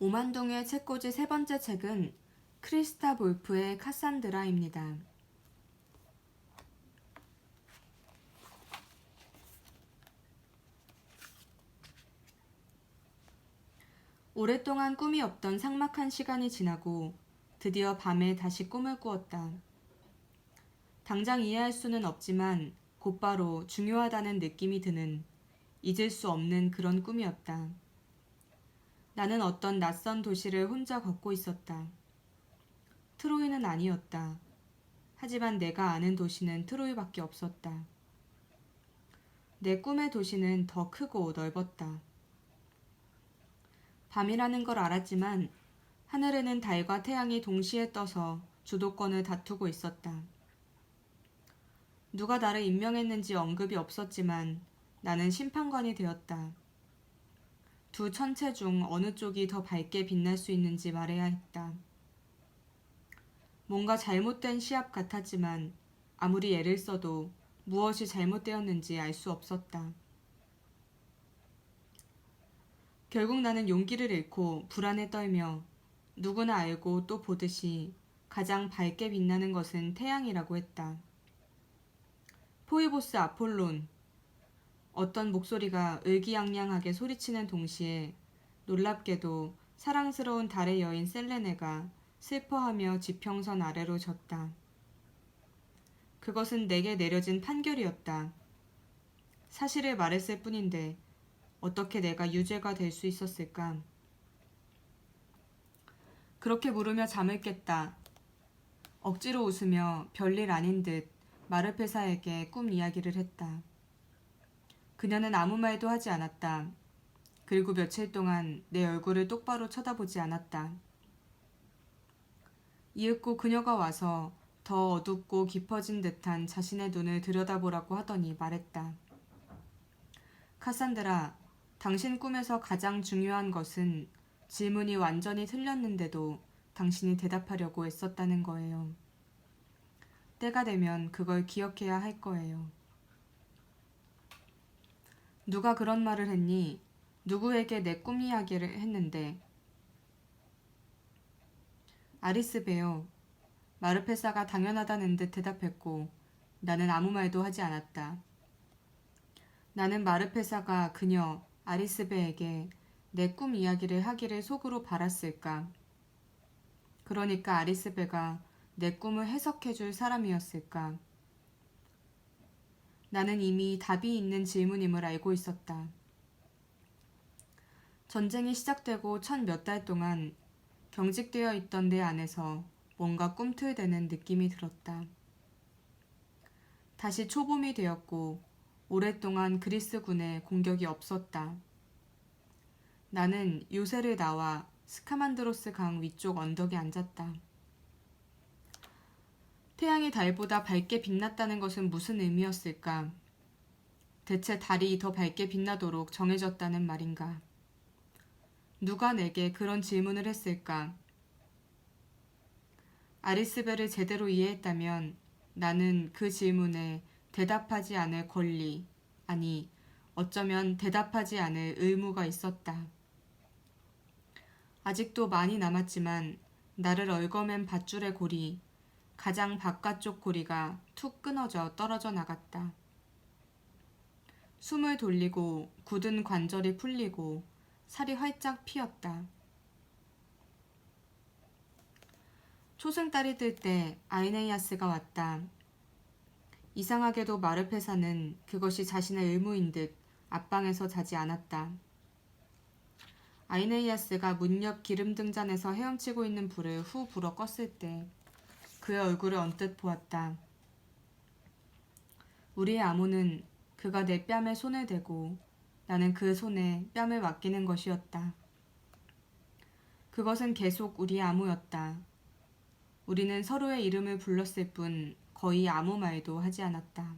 오만동의 책꽂이 세 번째 책은 크리스타 볼프의 카산드라입니다. 오랫동안 꿈이 없던 삭막한 시간이 지나고 드디어 밤에 다시 꿈을 꾸었다. 당장 이해할 수는 없지만 곧바로 중요하다는 느낌이 드는 잊을 수 없는 그런 꿈이었다. 나는 어떤 낯선 도시를 혼자 걷고 있었다. 트로이는 아니었다. 하지만 내가 아는 도시는 트로이밖에 없었다. 내 꿈의 도시는 더 크고 넓었다. 밤이라는 걸 알았지만 하늘에는 달과 태양이 동시에 떠서 주도권을 다투고 있었다. 누가 나를 임명했는지 언급이 없었지만 나는 심판관이 되었다. 두 천체 중 어느 쪽이 더 밝게 빛날 수 있는지 말해야 했다. 뭔가 잘못된 시합 같았지만 아무리 애를 써도 무엇이 잘못되었는지 알 수 없었다. 결국 나는 용기를 잃고 불안에 떨며 누구나 알고 또 보듯이 가장 밝게 빛나는 것은 태양이라고 했다. 포이보스 아폴론. 어떤 목소리가 의기양양하게 소리치는 동시에 놀랍게도 사랑스러운 달의 여인 셀레네가 슬퍼하며 지평선 아래로 졌다. 그것은 내게 내려진 판결이었다. 사실을 말했을 뿐인데 어떻게 내가 유죄가 될 수 있었을까? 그렇게 물으며 잠을 깼다. 억지로 웃으며 별일 아닌 듯 마르페사에게 꿈 이야기를 했다. 그녀는 아무 말도 하지 않았다. 그리고 며칠 동안 내 얼굴을 똑바로 쳐다보지 않았다. 이윽고 그녀가 와서 더 어둡고 깊어진 듯한 자신의 눈을 들여다보라고 하더니 말했다. 카산드라, 당신 꿈에서 가장 중요한 것은 질문이 완전히 틀렸는데도 당신이 대답하려고 애썼다는 거예요. 때가 되면 그걸 기억해야 할 거예요. 누가 그런 말을 했니? 누구에게 내 꿈 이야기를 했는데? 아리스베요. 마르페사가 당연하다는 듯 대답했고 나는 아무 말도 하지 않았다. 나는 마르페사가 그녀 아리스베에게 내 꿈 이야기를 하기를 속으로 바랐을까? 그러니까 아리스베가 내 꿈을 해석해줄 사람이었을까? 나는 이미 답이 있는 질문임을 알고 있었다. 전쟁이 시작되고 첫 몇 달 동안 경직되어 있던 내 안에서 뭔가 꿈틀대는 느낌이 들었다. 다시 초봄이 되었고 오랫동안 그리스군의 공격이 없었다. 나는 요새를 나와 스카만드로스 강 위쪽 언덕에 앉았다. 태양이 달보다 밝게 빛났다는 것은 무슨 의미였을까? 대체 달이 더 밝게 빛나도록 정해졌다는 말인가? 누가 내게 그런 질문을 했을까? 아리스베를 제대로 이해했다면 나는 그 질문에 대답하지 않을 권리, 아니 어쩌면 대답하지 않을 의무가 있었다. 아직도 많이 남았지만 나를 얽어맨 밧줄의 고리, 가장 바깥쪽 고리가 툭 끊어져 떨어져 나갔다. 숨을 돌리고 굳은 관절이 풀리고 살이 활짝 피었다. 초승달이 뜰 때 아이네이아스가 왔다. 이상하게도 마르페사는 그것이 자신의 의무인 듯 앞방에서 자지 않았다. 아이네이아스가 문 옆 기름 등잔에서 헤엄치고 있는 불을 후 불어 껐을 때 그의 얼굴을 언뜻 보았다. 우리의 암호는 그가 내 뺨에 손을 대고 나는 그 손에 뺨을 맡기는 것이었다. 그것은 계속 우리의 암호였다. 우리는 서로의 이름을 불렀을 뿐 거의 아무 말도 하지 않았다.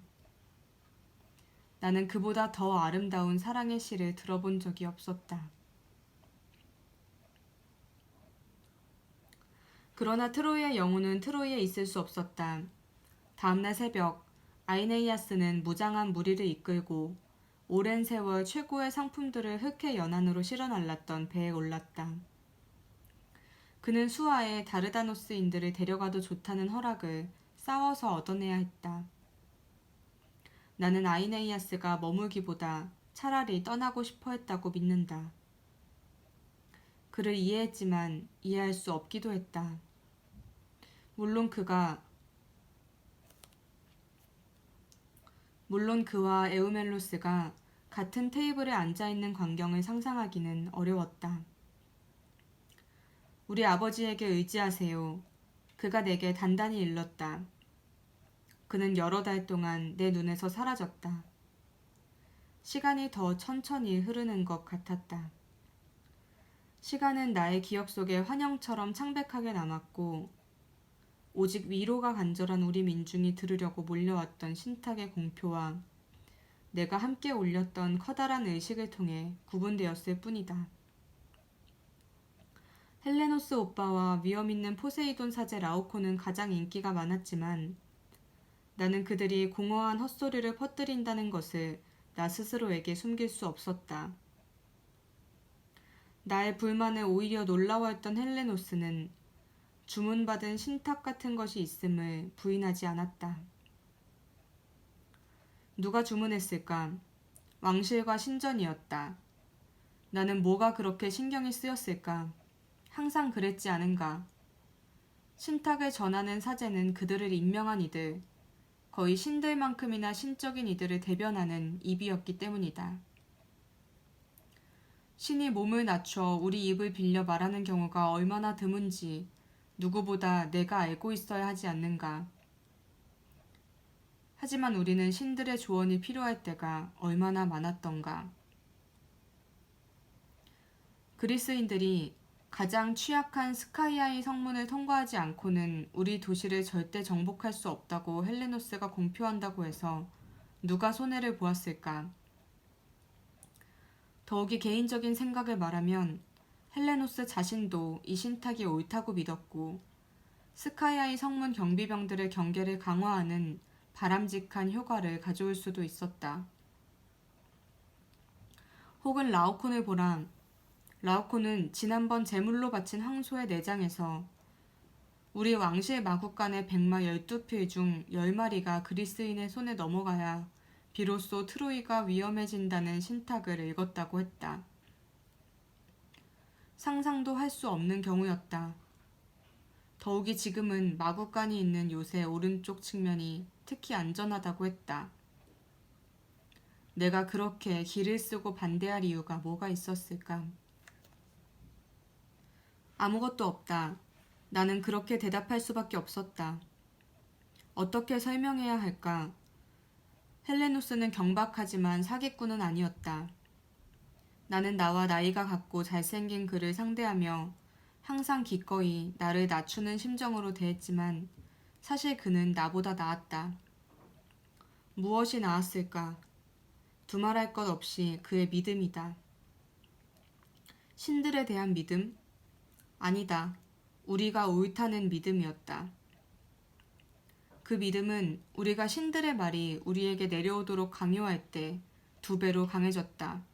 나는 그보다 더 아름다운 사랑의 시를 들어본 적이 없었다. 그러나 트로이의 영혼은 트로이에 있을 수 없었다. 다음날 새벽 아이네이아스는 무장한 무리를 이끌고 오랜 세월 최고의 상품들을 흑해 연안으로 실어 날랐던 배에 올랐다. 그는 수하에 다르다노스인들을 데려가도 좋다는 허락을 싸워서 얻어내야 했다. 나는 아이네이아스가 머물기보다 차라리 떠나고 싶어 했다고 믿는다. 그를 이해했지만 이해할 수 없기도 했다. 물론 그와 에우멜로스가 같은 테이블에 앉아있는 광경을 상상하기는 어려웠다. 우리 아버지에게 의지하세요. 그가 내게 단단히 일렀다. 그는 여러 달 동안 내 눈에서 사라졌다. 시간이 더 천천히 흐르는 것 같았다. 시간은 나의 기억 속에 환영처럼 창백하게 남았고 오직 위로가 간절한 우리 민중이 들으려고 몰려왔던 신탁의 공표와 내가 함께 올렸던 커다란 의식을 통해 구분되었을 뿐이다. 헬레노스 오빠와 위엄있는 포세이돈 사제 라오코는 가장 인기가 많았지만 나는 그들이 공허한 헛소리를 퍼뜨린다는 것을 나 스스로에게 숨길 수 없었다. 나의 불만에 오히려 놀라워했던 헬레노스는 주문받은 신탁 같은 것이 있음을 부인하지 않았다. 누가 주문했을까? 왕실과 신전이었다. 나는 뭐가 그렇게 신경이 쓰였을까? 항상 그랬지 않은가? 신탁을 전하는 사제는 그들을 임명한 이들, 거의 신들만큼이나 신적인 이들을 대변하는 입이었기 때문이다. 신이 몸을 낮춰 우리 입을 빌려 말하는 경우가 얼마나 드문지 누구보다 내가 알고 있어야 하지 않는가. 하지만 우리는 신들의 조언이 필요할 때가 얼마나 많았던가. 그리스인들이 가장 취약한 스카이아의 성문을 통과하지 않고는 우리 도시를 절대 정복할 수 없다고 헬레노스가 공표한다고 해서 누가 손해를 보았을까? 더욱이 개인적인 생각을 말하면 헬레노스 자신도 이 신탁이 옳다고 믿었고 스카이아의 성문 경비병들의 경계를 강화하는 바람직한 효과를 가져올 수도 있었다. 혹은 라오콘을 보라. 라오콘은 지난번 제물로 바친 황소의 내장에서 우리 왕실 마국간의 백마 12필 중 10마리가 그리스인의 손에 넘어가야 비로소 트로이가 위험해진다는 신탁을 읽었다고 했다. 상상도 할 수 없는 경우였다. 더욱이 지금은 마국간이 있는 요새 오른쪽 측면이 특히 안전하다고 했다. 내가 그렇게 기를 쓰고 반대할 이유가 뭐가 있었을까? 아무것도 없다. 나는 그렇게 대답할 수밖에 없었다. 어떻게 설명해야 할까? 헬레누스는 경박하지만 사기꾼은 아니었다. 나는 나와 나이가 같고 잘생긴 그를 상대하며 항상 기꺼이 나를 낮추는 심정으로 대했지만 사실 그는 나보다 나았다. 무엇이 나았을까? 두말할 것 없이 그의 믿음이다. 신들에 대한 믿음? 아니다. 우리가 옳다는 믿음이었다. 그 믿음은 우리가 신들의 말이 우리에게 내려오도록 강요할 때 2배로 강해졌다.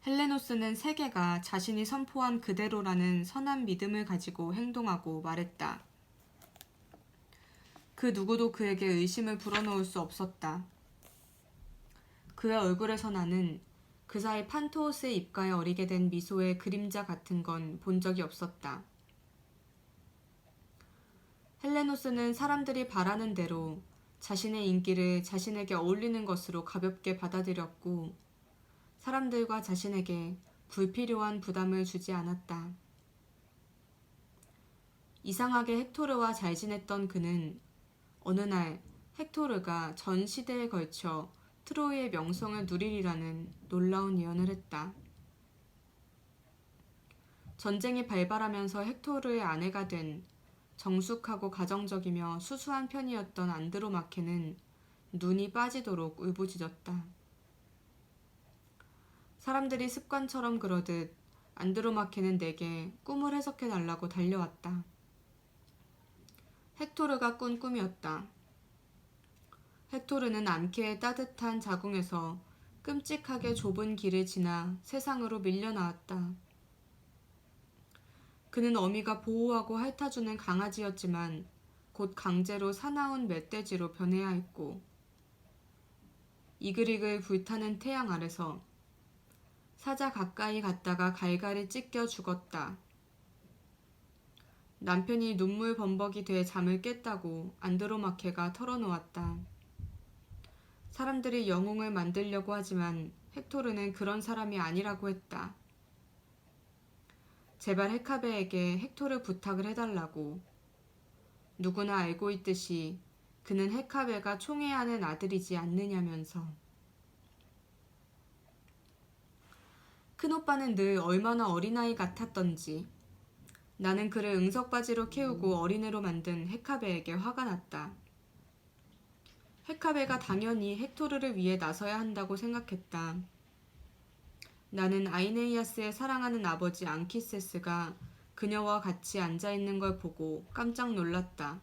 헬레노스는 세계가 자신이 선포한 그대로라는 선한 믿음을 가지고 행동하고 말했다. 그 누구도 그에게 의심을 불어넣을 수 없었다. 그의 얼굴에서 나는 그 사이 판토스의 입가에 어리게 된 미소의 그림자 같은 건 본 적이 없었다. 헬레노스는 사람들이 바라는 대로 자신의 인기를 자신에게 어울리는 것으로 가볍게 받아들였고 사람들과 자신에게 불필요한 부담을 주지 않았다. 이상하게 헥토르와 잘 지냈던 그는 어느 날 헥토르가 전 시대에 걸쳐 트로이의 명성을 누리리라는 놀라운 예언을 했다. 전쟁이 발발하면서 헥토르의 아내가 된 정숙하고 가정적이며 수수한 편이었던 안드로마케는 눈이 빠지도록 울부짖었다. 사람들이 습관처럼 그러듯 안드로마케는 내게 꿈을 해석해달라고 달려왔다. 헥토르가 꾼 꿈이었다. 헥토르는 안케의 따뜻한 자궁에서 끔찍하게 좁은 길을 지나 세상으로 밀려나왔다. 그는 어미가 보호하고 핥아주는 강아지였지만 곧 강제로 사나운 멧돼지로 변해야 했고, 이글이글 불타는 태양 아래서 사자 가까이 갔다가 갈갈이 찢겨 죽었다. 남편이 눈물 범벅이 돼 잠을 깼다고 안드로마케가 털어놓았다. 사람들이 영웅을 만들려고 하지만 헥토르는 그런 사람이 아니라고 했다. 제발 헤카베에게 헥토르 부탁을 해달라고. 누구나 알고 있듯이 그는 헤카베가 총애하는 아들이지 않느냐면서. 큰오빠는 늘 얼마나 어린아이 같았던지. 나는 그를 응석바지로 키우고 어린애로 만든 헤카베에게 화가 났다. 헤카베가 당연히 헥토르를 위해 나서야 한다고 생각했다. 나는 아이네이아스의 사랑하는 아버지 앙키세스가 그녀와 같이 앉아있는 걸 보고 깜짝 놀랐다.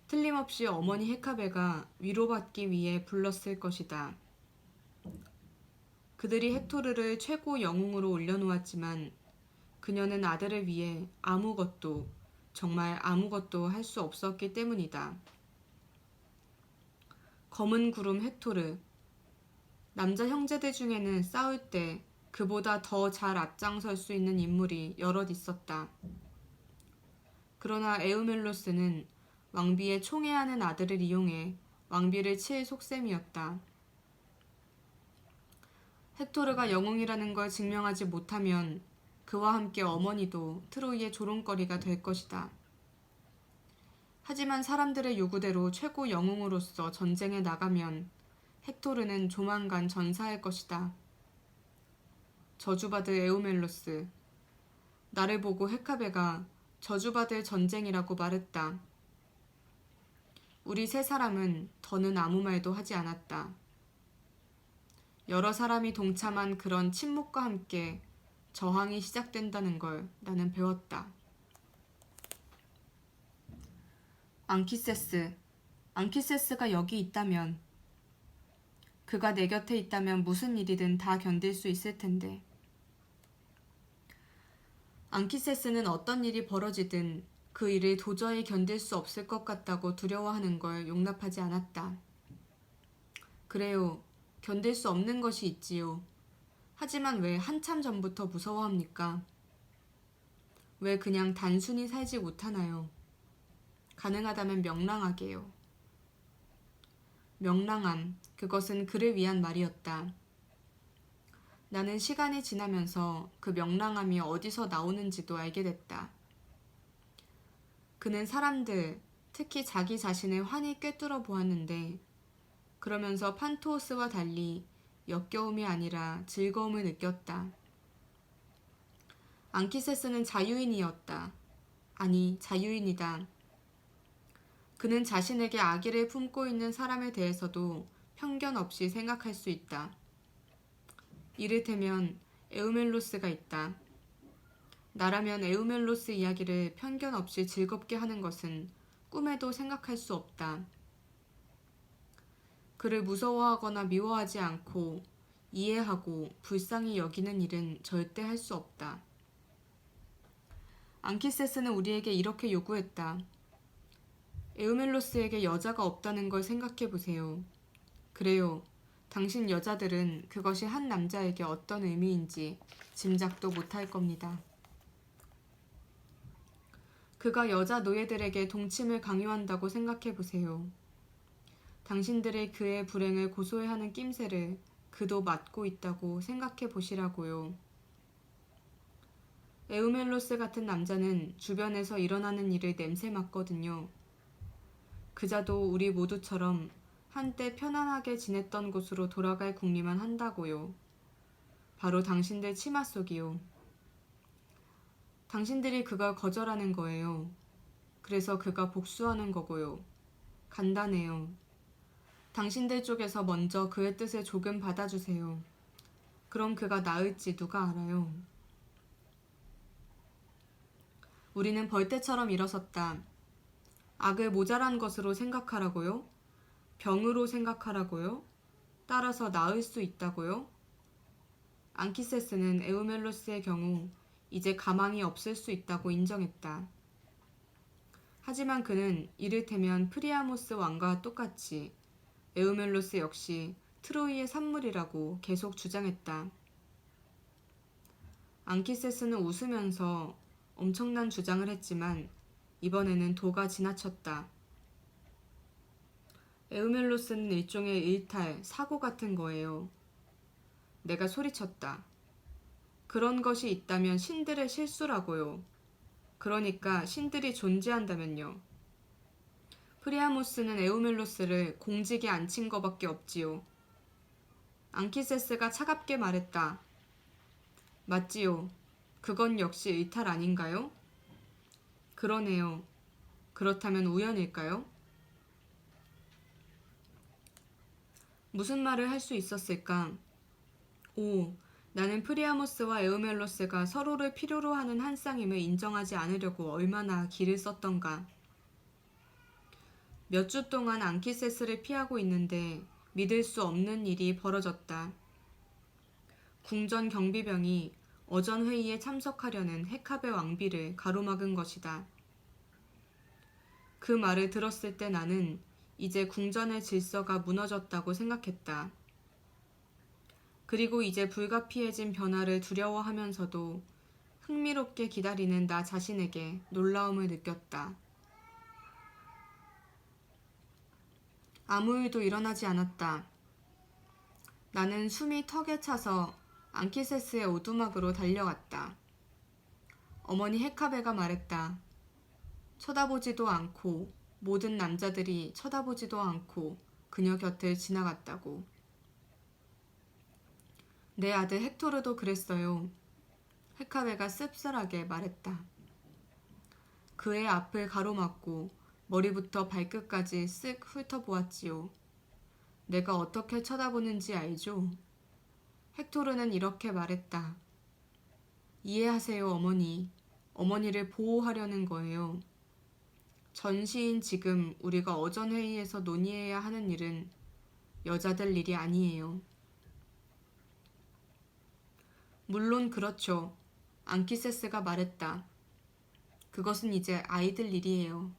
틀림없이 어머니 헤카베가 위로받기 위해 불렀을 것이다. 그들이 헥토르를 최고 영웅으로 올려놓았지만 그녀는 아들을 위해 아무것도, 정말 아무것도 할 수 없었기 때문이다. 검은 구름 헥토르. 남자 형제들 중에는 싸울 때 그보다 더 잘 앞장설 수 있는 인물이 여럿 있었다. 그러나 에우멜로스는 왕비의 총애하는 아들을 이용해 왕비를 칠 속셈이었다. 헥토르가 영웅이라는 걸 증명하지 못하면 그와 함께 어머니도 트로이의 조롱거리가 될 것이다. 하지만 사람들의 요구대로 최고 영웅으로서 전쟁에 나가면 헥토르는 조만간 전사할 것이다. 저주받을 에우멜로스. 나를 보고 헤카베가 저주받을 전쟁이라고 말했다. 우리 세 사람은 더는 아무 말도 하지 않았다. 여러 사람이 동참한 그런 침묵과 함께 저항이 시작된다는 걸 나는 배웠다. 앙키세스가 여기 있다면, 그가 내 곁에 있다면 무슨 일이든 다 견딜 수 있을 텐데. 앙키세스는 어떤 일이 벌어지든 그 일을 도저히 견딜 수 없을 것 같다고 두려워하는 걸 용납하지 않았다. 그래요. 견딜 수 없는 것이 있지요. 하지만 왜 한참 전부터 무서워합니까? 왜 그냥 단순히 살지 못하나요? 가능하다면 명랑하게요. 명랑함, 그것은 그를 위한 말이었다. 나는 시간이 지나면서 그 명랑함이 어디서 나오는지도 알게 됐다. 그는 사람들, 특히 자기 자신을 환히 꿰뚫어 보았는데 그러면서 판토스와 달리 역겨움이 아니라 즐거움을 느꼈다. 앙키세스는 자유인이었다. 아니, 자유인이다. 그는 자신에게 악의를 품고 있는 사람에 대해서도 편견 없이 생각할 수 있다. 이를테면 에우멜로스가 있다. 나라면 에우멜로스 이야기를 편견 없이 즐겁게 하는 것은 꿈에도 생각할 수 없다. 그를 무서워하거나 미워하지 않고 이해하고 불쌍히 여기는 일은 절대 할 수 없다. 앙키세스는 우리에게 이렇게 요구했다. 에우멜로스에게 여자가 없다는 걸 생각해 보세요. 그래요. 당신 여자들은 그것이 한 남자에게 어떤 의미인지 짐작도 못할 겁니다. 그가 여자 노예들에게 동침을 강요한다고 생각해 보세요. 당신들이 그의 불행을 고소해하는 낌새를 그도 맡고 있다고 생각해 보시라고요. 에우멜로스 같은 남자는 주변에서 일어나는 일을 냄새 맡거든요. 그자도 우리 모두처럼 한때 편안하게 지냈던 곳으로 돌아갈 궁리만 한다고요. 바로 당신들 치마 속이요. 당신들이 그걸 거절하는 거예요. 그래서 그가 복수하는 거고요. 간단해요. 당신들 쪽에서 먼저 그의 뜻을 조금 받아주세요. 그럼 그가 나을지 누가 알아요. 우리는 벌떼처럼 일어섰다. 악을 모자란 것으로 생각하라고요? 병으로 생각하라고요? 따라서 나을 수 있다고요? 앙키세스는 에우멜로스의 경우 이제 가망이 없을 수 있다고 인정했다. 하지만 그는 이를테면 프리아모스 왕과 똑같이 에우멜로스 역시 트로이의 산물이라고 계속 주장했다. 앙키세스는 웃으면서 엄청난 주장을 했지만 이번에는 도가 지나쳤다. 에우멜로스는 일종의 일탈, 사고 같은 거예요. 내가 소리쳤다. 그런 것이 있다면 신들의 실수라고요. 그러니까 신들이 존재한다면요. 프리아모스는 에우멜로스를 공직에 앉힌 거밖에 없지요. 앙키세스가 차갑게 말했다. 맞지요. 그건 역시 일탈 아닌가요? 그러네요. 그렇다면 우연일까요? 무슨 말을 할 수 있었을까? 오, 나는 프리아모스와 에우멜로스가 서로를 필요로 하는 한 쌍임을 인정하지 않으려고 얼마나 기를 썼던가. 몇 주 동안 앙키세스를 피하고 있는데 믿을 수 없는 일이 벌어졌다. 궁전 경비병이 어전 회의에 참석하려는 헤카베 왕비를 가로막은 것이다. 그 말을 들었을 때 나는 이제 궁전의 질서가 무너졌다고 생각했다. 그리고 이제 불가피해진 변화를 두려워하면서도 흥미롭게 기다리는 나 자신에게 놀라움을 느꼈다. 아무 일도 일어나지 않았다. 나는 숨이 턱에 차서 앙키세스의 오두막으로 달려갔다. 어머니 헤카베가 말했다. 쳐다보지도 않고 모든 남자들이 쳐다보지도 않고 그녀 곁을 지나갔다고. 내 아들 헥토르도 그랬어요. 헤카베가 씁쓸하게 말했다. 그의 앞을 가로막고 머리부터 발끝까지 쓱 훑어보았지요. 내가 어떻게 쳐다보는지 알죠? 헥토르는 이렇게 말했다. 이해하세요, 어머니. 어머니를 보호하려는 거예요. 전시인 지금 우리가 어전회의에서 논의해야 하는 일은 여자들 일이 아니에요. 물론 그렇죠. 앙키세스가 말했다. 그것은 이제 아이들 일이에요.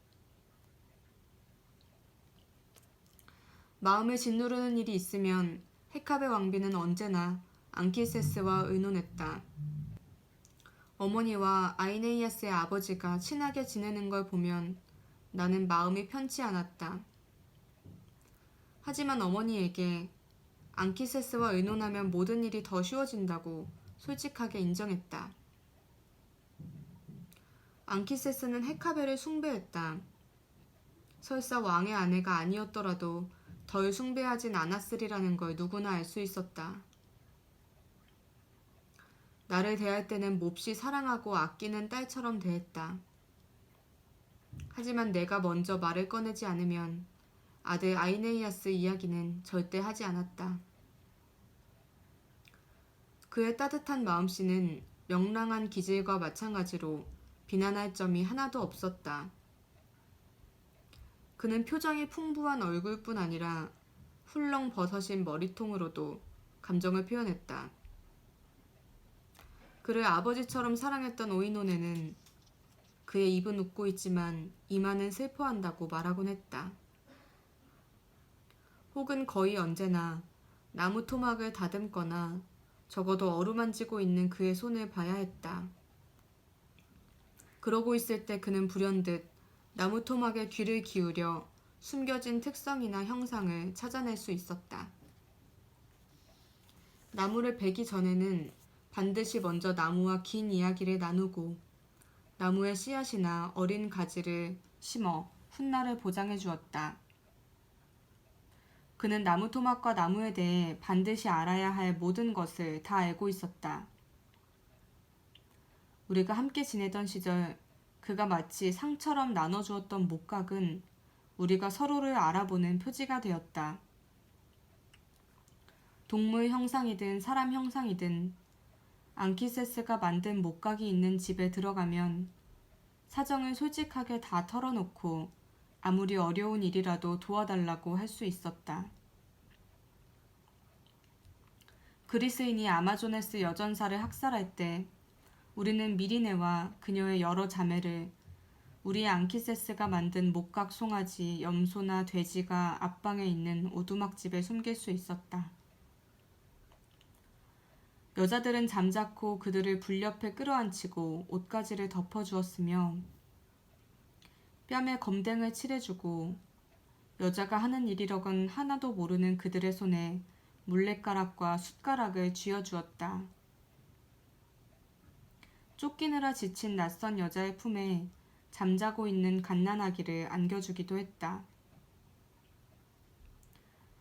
마음을 짓누르는 일이 있으면 헤카베 왕비는 언제나 앙키세스와 의논했다. 어머니와 아이네이아스의 아버지가 친하게 지내는 걸 보면 나는 마음이 편치 않았다. 하지만 어머니에게 앙키세스와 의논하면 모든 일이 더 쉬워진다고 솔직하게 인정했다. 앙키세스는 헤카베를 숭배했다. 설사 왕의 아내가 아니었더라도 덜 숭배하진 않았으리라는 걸 누구나 알 수 있었다. 나를 대할 때는 몹시 사랑하고 아끼는 딸처럼 대했다. 하지만 내가 먼저 말을 꺼내지 않으면 아들 아이네이아스 이야기는 절대 하지 않았다. 그의 따뜻한 마음씨는 명랑한 기질과 마찬가지로 비난할 점이 하나도 없었다. 그는 표정이 풍부한 얼굴뿐 아니라 훌렁 벗어진 머리통으로도 감정을 표현했다. 그를 아버지처럼 사랑했던 오이노네는 그의 입은 웃고 있지만 이마는 슬퍼한다고 말하곤 했다. 혹은 거의 언제나 나무 토막을 다듬거나 적어도 어루만지고 있는 그의 손을 봐야 했다. 그러고 있을 때 그는 불현듯 나무 토막에 귀를 기울여 숨겨진 특성이나 형상을 찾아낼 수 있었다. 나무를 베기 전에는 반드시 먼저 나무와 긴 이야기를 나누고 나무의 씨앗이나 어린 가지를 심어 훗날을 보장해 주었다. 그는 나무 토막과 나무에 대해 반드시 알아야 할 모든 것을 다 알고 있었다. 우리가 함께 지내던 시절 그가 마치 상처럼 나눠주었던 목각은 우리가 서로를 알아보는 표지가 되었다. 동물 형상이든 사람 형상이든 앙키세스가 만든 목각이 있는 집에 들어가면 사정을 솔직하게 다 털어놓고 아무리 어려운 일이라도 도와달라고 할 수 있었다. 그리스인이 아마조네스 여전사를 학살할 때 우리는 미리네와 그녀의 여러 자매를 우리의 앙키세스가 만든 목각 송아지, 염소나 돼지가 앞방에 있는 오두막집에 숨길 수 있었다. 여자들은 잠자코 그들을 불 옆에 끌어안치고 옷가지를 덮어주었으며 뺨에 검댕을 칠해주고 여자가 하는 일이라곤 하나도 모르는 그들의 손에 물레가락과 숟가락을 쥐어주었다. 쫓기느라 지친 낯선 여자의 품에 잠자고 있는 갓난아기를 안겨주기도 했다.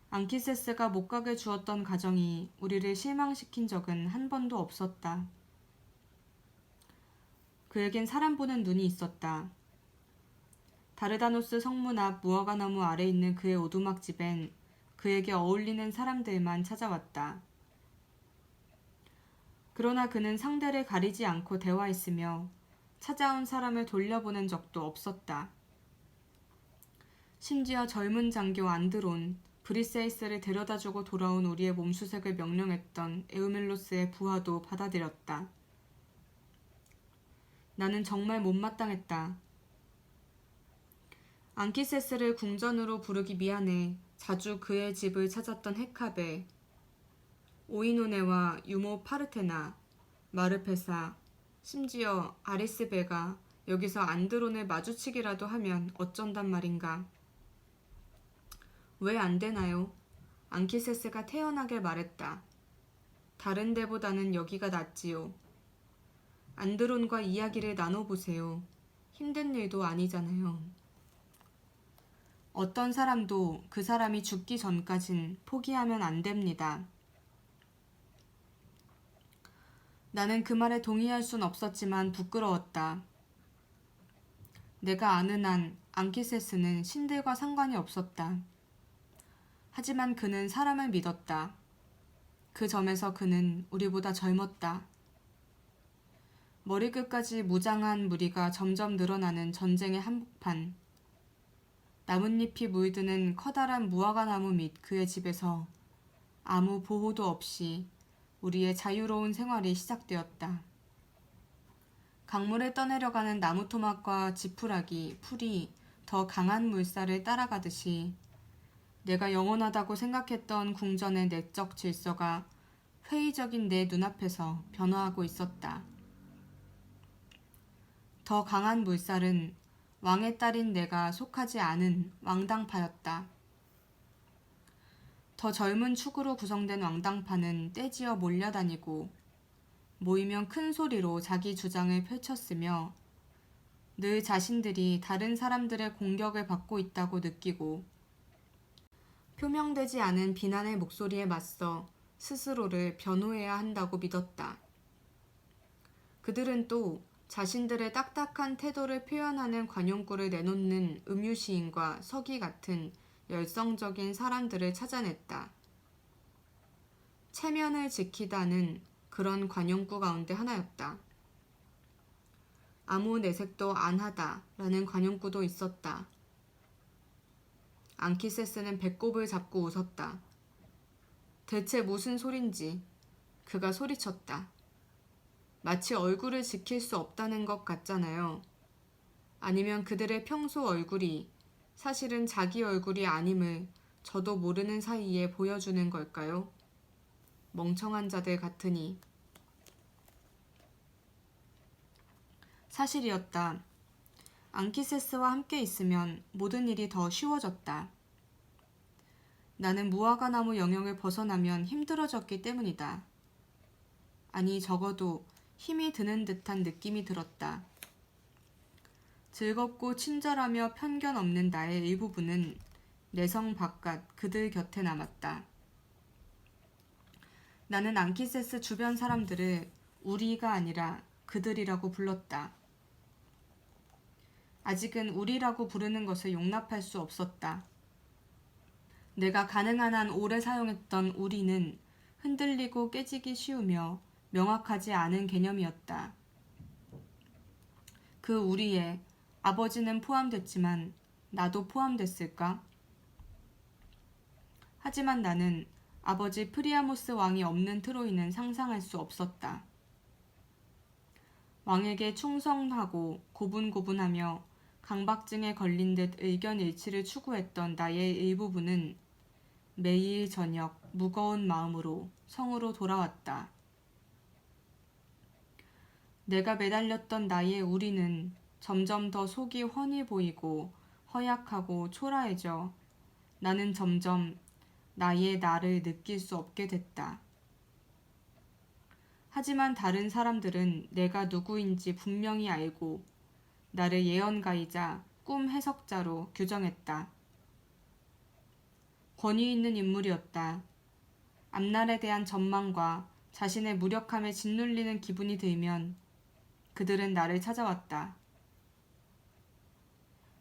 앙키세스가 목각을 주었던 가정이 우리를 실망시킨 적은 한 번도 없었다. 그에겐 사람 보는 눈이 있었다. 다르다노스 성문 앞 무화과나무 아래 있는 그의 오두막집엔 그에게 어울리는 사람들만 찾아왔다. 그러나 그는 상대를 가리지 않고 대화했으며 찾아온 사람을 돌려보는 적도 없었다. 심지어 젊은 장교 안드론, 브리세이스를 데려다주고 돌아온 우리의 몸수색을 명령했던 에우멜로스의 부하도 받아들였다. 나는 정말 못마땅했다. 앙키세스를 궁전으로 부르기 미안해 자주 그의 집을 찾았던 헤카베, 오이노네와 유모 파르테나, 마르페사, 심지어 아리스베가 여기서 안드론을 마주치기라도 하면 어쩐단 말인가. 왜 안 되나요? 앙키세스가 태연하게 말했다. 다른 데보다는 여기가 낫지요. 안드론과 이야기를 나눠보세요. 힘든 일도 아니잖아요. 어떤 사람도 그 사람이 죽기 전까진 포기하면 안 됩니다. 나는 그 말에 동의할 순 없었지만 부끄러웠다. 내가 아는 한 앙키세스는 신들과 상관이 없었다. 하지만 그는 사람을 믿었다. 그 점에서 그는 우리보다 젊었다. 머리끝까지 무장한 무리가 점점 늘어나는 전쟁의 한복판. 나뭇잎이 물드는 커다란 무화과나무 밑 그의 집에서 아무 보호도 없이 우리의 자유로운 생활이 시작되었다. 강물에 떠내려가는 나무토막과 지푸라기, 풀이 더 강한 물살을 따라가듯이 내가 영원하다고 생각했던 궁전의 내적 질서가 회의적인 내 눈앞에서 변화하고 있었다. 더 강한 물살은 왕의 딸인 내가 속하지 않은 왕당파였다. 더 젊은 축으로 구성된 왕당파는 떼지어 몰려다니고 모이면 큰 소리로 자기 주장을 펼쳤으며 늘 자신들이 다른 사람들의 공격을 받고 있다고 느끼고 표명되지 않은 비난의 목소리에 맞서 스스로를 변호해야 한다고 믿었다. 그들은 또 자신들의 딱딱한 태도를 표현하는 관용구를 내놓는 음유시인과 서기 같은 열성적인 사람들을 찾아냈다. 체면을 지키다는 그런 관용구 가운데 하나였다. 아무 내색도 안 하다라는 관용구도 있었다. 앙키세스는 배꼽을 잡고 웃었다. 대체 무슨 소린지 그가 소리쳤다. 마치 얼굴을 지킬 수 없다는 것 같잖아요. 아니면 그들의 평소 얼굴이 사실은 자기 얼굴이 아님을 저도 모르는 사이에 보여주는 걸까요? 멍청한 자들 같으니. 사실이었다. 앙키세스와 함께 있으면 모든 일이 더 쉬워졌다. 나는 무화과나무 영역을 벗어나면 힘들어졌기 때문이다. 아니, 적어도 힘이 드는 듯한 느낌이 들었다. 즐겁고 친절하며 편견 없는 나의 일부분은 내성 바깥 그들 곁에 남았다. 나는 앙키세스 주변 사람들을 우리가 아니라 그들이라고 불렀다. 아직은 우리라고 부르는 것을 용납할 수 없었다. 내가 가능한 한 오래 사용했던 우리는 흔들리고 깨지기 쉬우며 명확하지 않은 개념이었다. 그 우리에 아버지는 포함됐지만 나도 포함됐을까? 하지만 나는 아버지 프리아모스 왕이 없는 트로이는 상상할 수 없었다. 왕에게 충성하고 고분고분하며 강박증에 걸린 듯 의견 일치를 추구했던 나의 일부분은 매일 저녁 무거운 마음으로 성으로 돌아왔다. 내가 매달렸던 나의 우리는 점점 더 속이 훤히 보이고 허약하고 초라해져 나는 점점 나의 나를 느낄 수 없게 됐다. 하지만 다른 사람들은 내가 누구인지 분명히 알고 나를 예언가이자 꿈 해석자로 규정했다. 권위 있는 인물이었다. 앞날에 대한 전망과 자신의 무력함에 짓눌리는 기분이 들면 그들은 나를 찾아왔다.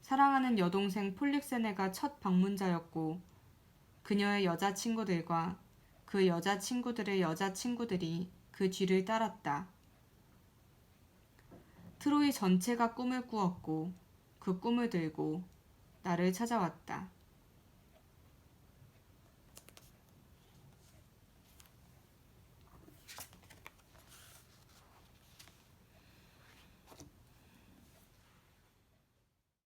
사랑하는 여동생 폴릭세네가 첫 방문자였고 그녀의 여자친구들과 그 여자친구들의 여자친구들이 그 뒤를 따랐다. 트로이 전체가 꿈을 꾸었고 그 꿈을 들고 나를 찾아왔다.